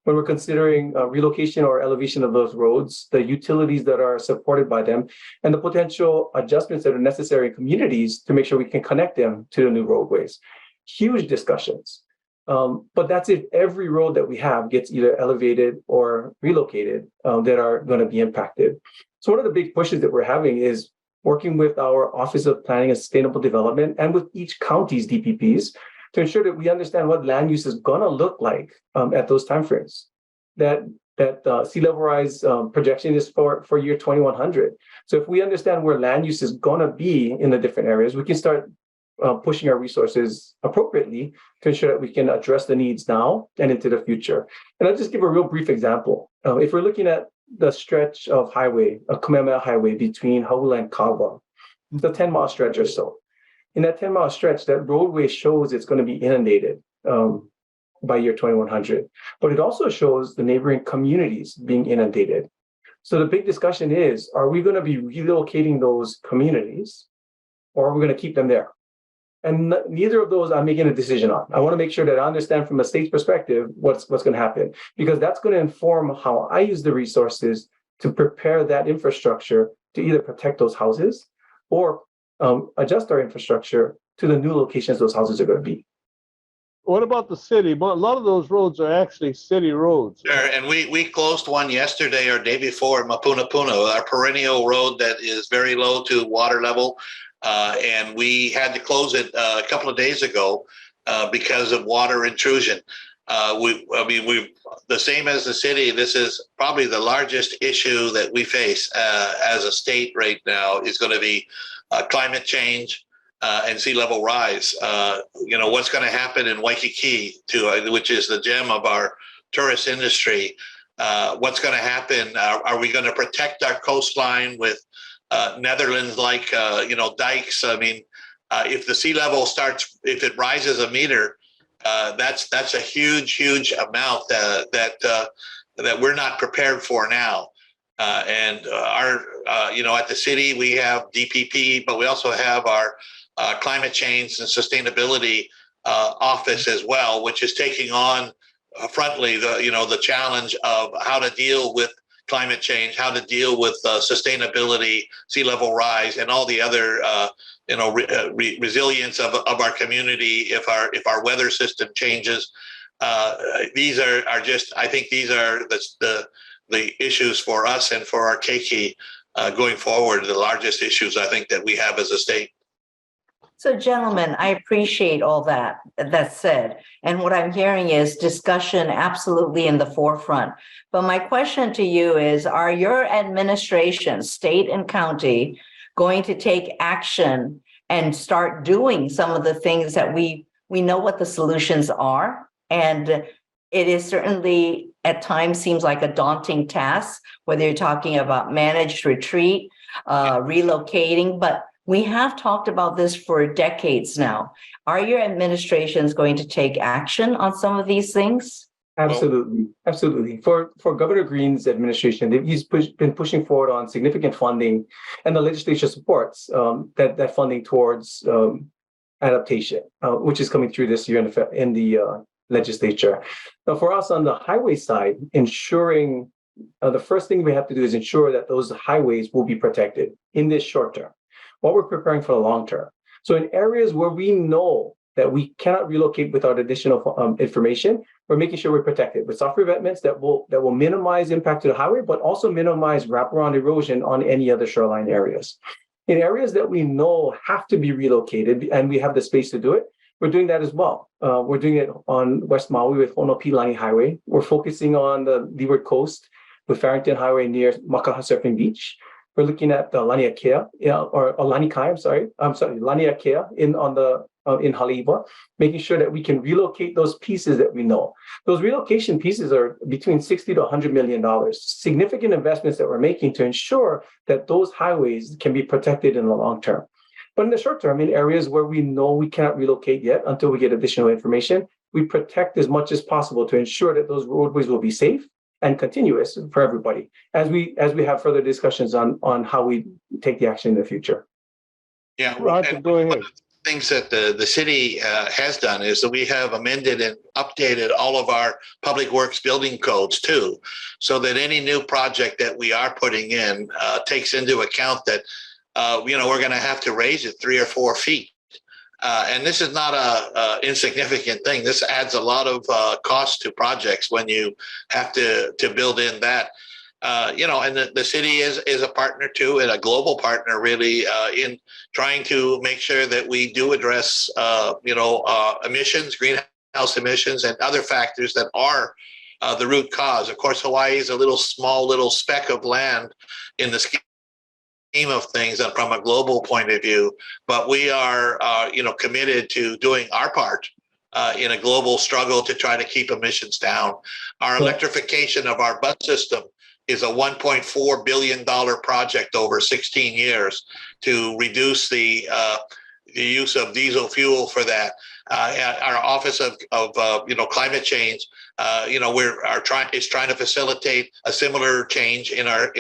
When we're considering relocation or elevation of those roads, the utilities that are supported by them, and the potential adjustments that are necessary in communities to make sure we can connect them to the new roadways. Huge discussions. But that's if every road that we have gets either elevated or relocated that are going to be impacted. So one of the big pushes that we're having is working with our Office of Planning and Sustainable Development and with each county's DPPs to ensure that we understand what land use is going to look like at those timeframes. That sea level rise projection is for year 2100. So if we understand where land use is going to be in the different areas, we can start pushing our resources appropriately to ensure that we can address the needs now and into the future. And I'll just give a real brief example. If we're looking at the stretch of highway, a Kamehameha Highway between Haula and Kawa, it's a 10-mile stretch or so. In that 10-mile stretch, that roadway shows it's going to be inundated by year 2100. But it also shows the neighboring communities being inundated. So the big discussion is, are we going to be relocating those communities, or are we going to keep them there? And neither of those I'm making a decision on. I want to make sure that I understand from a state's perspective what's going to happen, because that's going to inform how I use the resources to prepare that infrastructure to either protect those houses or adjust our infrastructure to the new locations those houses are going to be. What about the city? A lot of those roads are actually city roads. Sure, and we closed one yesterday or day before, Mapuna Puna, our perennial road that is very low to water level. And we had to close it a couple of days ago because of water intrusion. The same as the city, this is probably the largest issue that we face as a state right now is going to be climate change and sea level rise. What's going to happen in Waikiki, which is the gem of our tourist industry. What's going to happen? Are we going to protect our coastline with Netherlands-like, dikes? I mean, if the sea level if it rises a meter, that's a huge amount that we're not prepared for now. And our, at the city, we have DPP, but we also have our climate change and sustainability office as well, which is taking on frontally the challenge of how to deal with climate change, how to deal with sustainability, sea level rise, and all the other resilience of our community if our weather system changes. These are just, I think these are the issues for us and for our keiki going forward, the largest issues I think that we have as a state. So, gentlemen, I appreciate all that said. And what I'm hearing is discussion absolutely in the forefront. But my question to you is, are your administration, state and county, going to take action and start doing some of the things that we know what the solutions are? And it is certainly at times seems like a daunting task, whether you're talking about managed retreat, relocating, but we have talked about this for decades now. Are your administrations going to take action on some of these things? Absolutely, absolutely. For Governor Green's administration, been pushing forward on significant funding, and the legislature supports that funding towards adaptation, which is coming through this year in the legislature. Now, for us on the highway side, ensuring the first thing we have to do is ensure that those highways will be protected in this short term, while we're preparing for the long term. So in areas where we know that we cannot relocate without additional information, we're making sure we're protected with soft revetments that will minimize impact to the highway, but also minimize wraparound erosion on any other shoreline areas. In areas that we know have to be relocated and we have the space to do it, we're doing that as well. We're doing it on West Maui with Honopilani Highway. We're focusing on the Leeward Coast with Farrington Highway near Makaha Surfing Beach. We're looking at the Laniakea, or Lanikai, Laniakea in Haleiwa, making sure that we can relocate those pieces that we know. Those relocation pieces are between $60 to $100 million, significant investments that we're making to ensure that those highways can be protected in the long term. But in the short term, in areas where we know we cannot relocate yet until we get additional information, we protect as much as possible to ensure that those roadways will be safe and continuous for everybody as we have further discussions on how we take the action in the future. Yeah, Roger, go ahead. Things that the city has done is that we have amended and updated all of our public works building codes too, so that any new project that we are putting in takes into account that we're going to have to raise it 3 or 4 feet. And this is not a insignificant thing. This adds a lot of cost to projects when you have to build in that. And the city is a partner too, and a global partner really in trying to make sure that we do address emissions, greenhouse emissions, and other factors that are the root cause. Of course, Hawaii is a small little speck of land in the scheme of things and from a global point of view, but we are committed to doing our part in a global struggle to try to keep emissions down. Our electrification of our bus system is a $1.4 billion project over 16 years to reduce the use of diesel fuel for that. Our Office of Climate Change, is trying to facilitate a similar change in our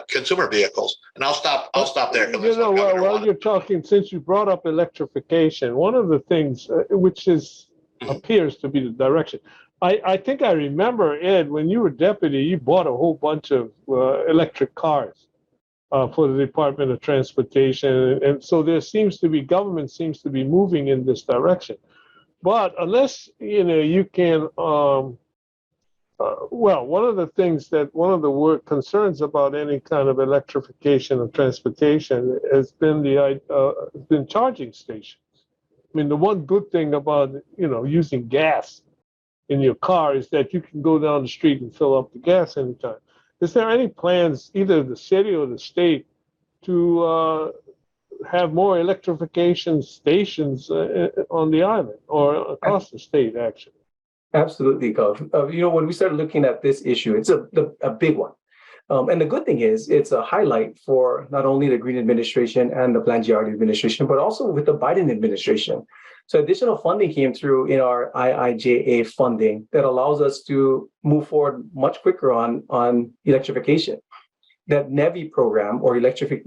consumer vehicles. And I'll stop there. While you're talking, since you brought up electrification, one of the things which appears to be the direction. I think I remember, Ed, when you were deputy, you bought a whole bunch of electric cars for the Department of Transportation. And so government seems to be moving in this direction. But unless, you can, one of the concerns about any kind of electrification of transportation has been charging stations. I mean, the one good thing about, using gas in your car is that you can go down the street and fill up the gas anytime. Is there any plans, either the city or the state, to have more electrification stations on the island or across the state, actually? Absolutely, Gov. When we started looking at this issue, it's a big one. And the good thing is it's a highlight for not only the Green administration and the Blangiardi administration, but also with the Biden administration. So additional funding came through in our IIJA funding that allows us to move forward much quicker on electrification. That NEVI program, or electric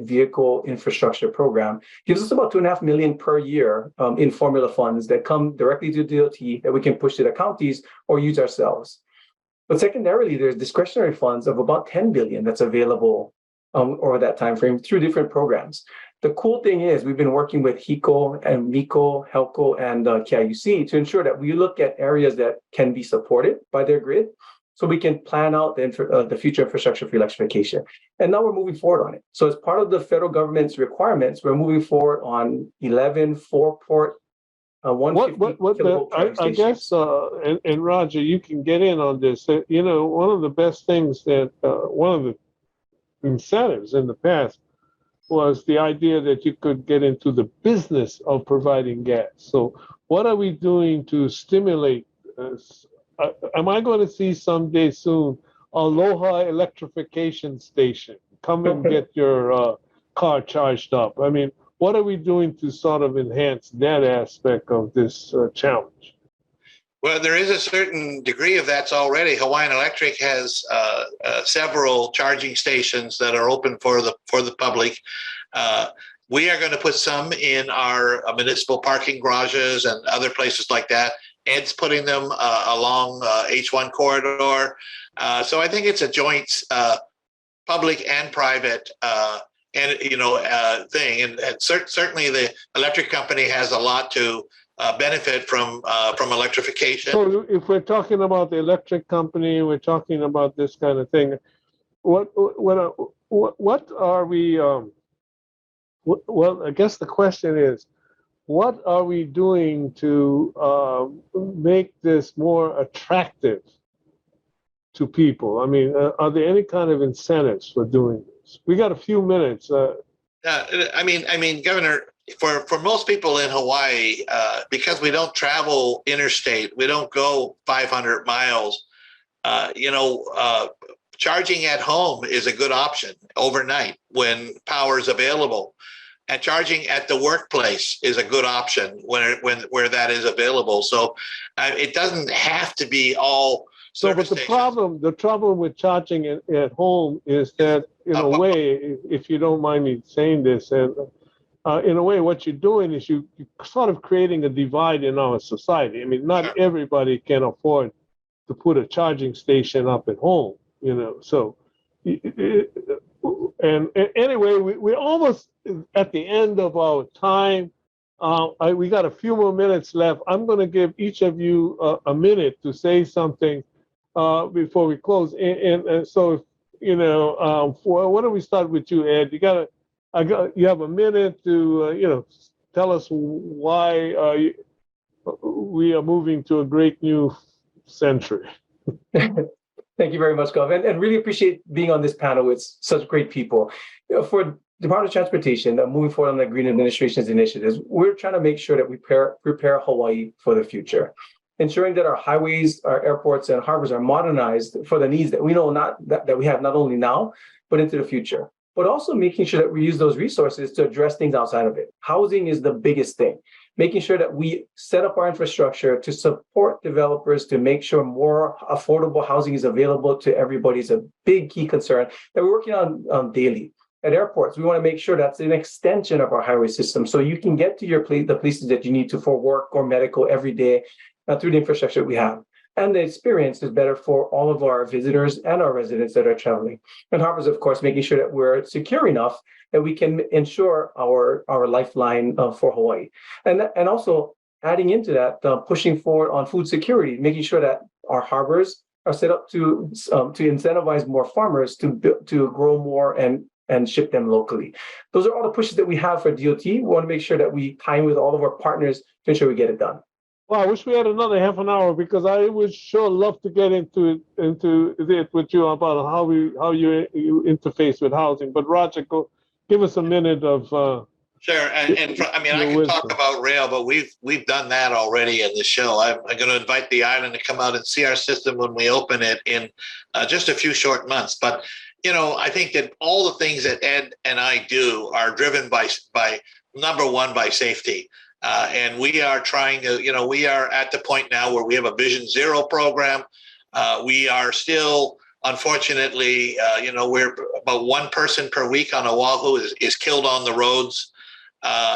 vehicle infrastructure program, gives us about $2.5 million per year in formula funds that come directly to DOT that we can push to the counties or use ourselves. But secondarily, there's discretionary funds of about $10 billion that's available over that time frame through different programs. The cool thing is we've been working with HECO and MECO, HELCO, and KIUC to ensure that we look at areas that can be supported by their grid, so we can plan out the future infrastructure for electrification. And now we're moving forward on it. So as part of the federal government's requirements, we're moving forward on 11 4-port 150 kilovolt I guess, and Roger, you can get in on this. One of the best things that, one of the incentives in the past was the idea that you could get into the business of providing gas. So what are we doing to stimulate this? Am I going to see someday soon Aloha electrification station? Come and get your car charged up. I mean, what are we doing to sort of enhance that aspect of this challenge? Well, there is a certain degree of that's already. Hawaiian Electric has several charging stations that are open for the public. We are going to put some in our municipal parking garages and other places like that. Ed's putting them along H1 corridor. So I think it's a joint public and private thing. And certainly the electric company has a lot to benefit from electrification. So if we're talking about the electric company, we're talking about this kind of thing. What are we? Well, I guess the question is, what are we doing to make this more attractive to people? I mean, are there any kind of incentives for doing this? We got a few minutes. I mean, Governor, for most people in Hawaii, because we don't travel interstate, we don't go 500 miles. Charging at home is a good option overnight when power is available. And charging at the workplace is a good option where that is available. So it doesn't have to be all. So, but the problem with charging at home is that, in a way, if you don't mind me saying this, and in a way, what you're doing is you're sort of creating a divide in our society. I mean, not everybody can afford to put a charging station up at home, So, and anyway, we're almost at the end of our time. We got a few more minutes left. I'm going to give each of you a minute to say something before we close. And so, why don't we start with you, Ed? You have a minute to, tell us why we are moving to a great new century. Thank you very much, Gov, and really appreciate being on this panel with such great people. For Department of Transportation, moving forward on the Green Administration's initiatives, we're trying to make sure that we prepare Hawaii for the future, ensuring that our highways, our airports, and harbors are modernized for the needs that we know that we have not only now, but into the future. But also making sure that we use those resources to address things outside of it. Housing is the biggest thing. Making sure that we set up our infrastructure to support developers to make sure more affordable housing is available to everybody is a big key concern that we're working on daily. At airports, we want to make sure that's an extension of our highway system so you can get to the places that you need to for work or medical every day through the infrastructure we have. And the experience is better for all of our visitors and our residents that are traveling. And harbors, of course, making sure that we're secure enough that we can ensure our lifeline for Hawaii. And also adding into that, pushing forward on food security, making sure that our harbors are set up to incentivize more farmers to grow more and ship them locally. Those are all the pushes that we have for DOT. We want to make sure that we tie in with all of our partners to ensure we get it done. Well, I wish we had another half an hour because I would sure love to get into it with you about how you interface with housing. But Roger, give us a minute of. Sure, I can talk about rail, but we've done that already in the show. I'm going to invite the island to come out and see our system when we open it in just a few short months. But I think that all the things that Ed and I do are driven by number one, by safety. And we are trying to, we are at the point now where we have a Vision Zero program. We are still, unfortunately, we're about one person per week on Oahu is killed on the roads.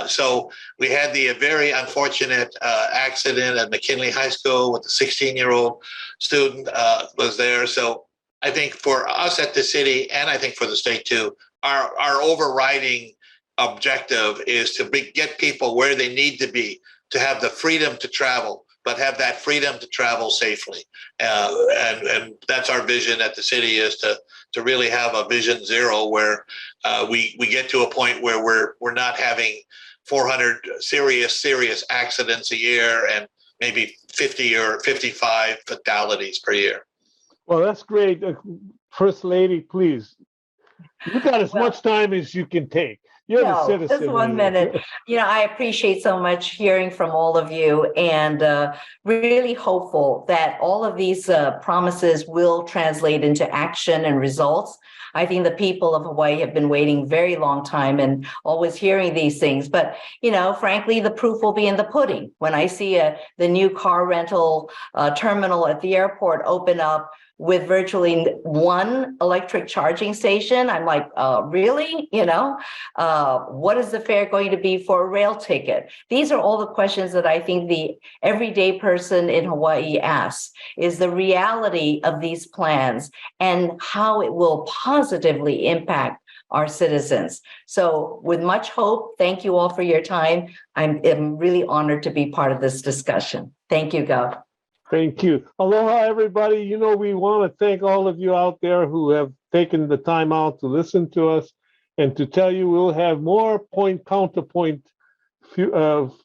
So we had the very unfortunate accident at McKinley High School with the 16-year-old student was there. So I think for us at the city, and I think for the state too, our overriding objective is to get people where they need to be, to have the freedom to travel, but have that freedom to travel safely. And that's our vision at the city, is to really have a Vision Zero where we get to a point where we're not having 400 serious accidents a year and maybe 50 or 55 fatalities per year. Well, that's great. First Lady, please You got as Well- much time as you can take. You're the No, citizen. just 1 minute. I appreciate so much hearing from all of you, and really hopeful that all of these promises will translate into action and results. I think the people of Hawaii have been waiting very long time and always hearing these things. But, frankly, the proof will be in the pudding. When I see the new car rental terminal at the airport open up with virtually one electric charging station, I'm like, really? What is the fare going to be for a rail ticket? These are all the questions that I think the everyday person in Hawaii asks, is the reality of these plans and how it will positively impact our citizens. So with much hope, thank you all for your time. I'm really honored to be part of this discussion. Thank you, Gov. Thank you. Aloha, everybody. We want to thank all of you out there who have taken the time out to listen to us, and to tell you we'll have more Point-Counterpoint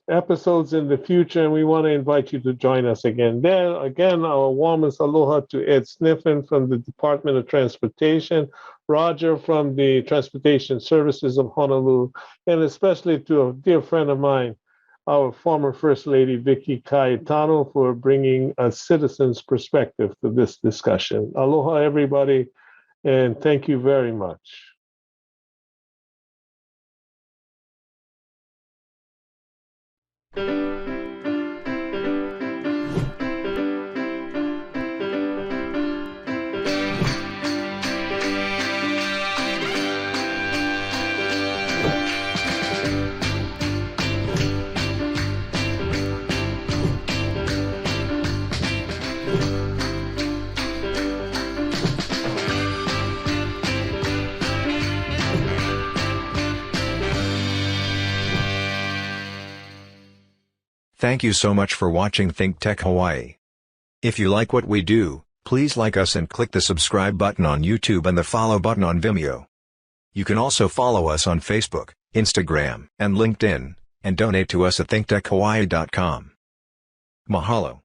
episodes in the future, and we want to invite you to join us again. There, again, our warmest aloha to Ed Sniffen from the Department of Transportation, Roger from the Transportation Services of Honolulu, and especially to a dear friend of mine, our former First Lady, Vicky Cayetano, for bringing a citizen's perspective to this discussion. Aloha, everybody, and thank you very much. Thank you so much for watching ThinkTech Hawaii. If you like what we do, please like us and click the subscribe button on YouTube and the follow button on Vimeo. You can also follow us on Facebook, Instagram, and LinkedIn, and donate to us at thinktechhawaii.com. Mahalo.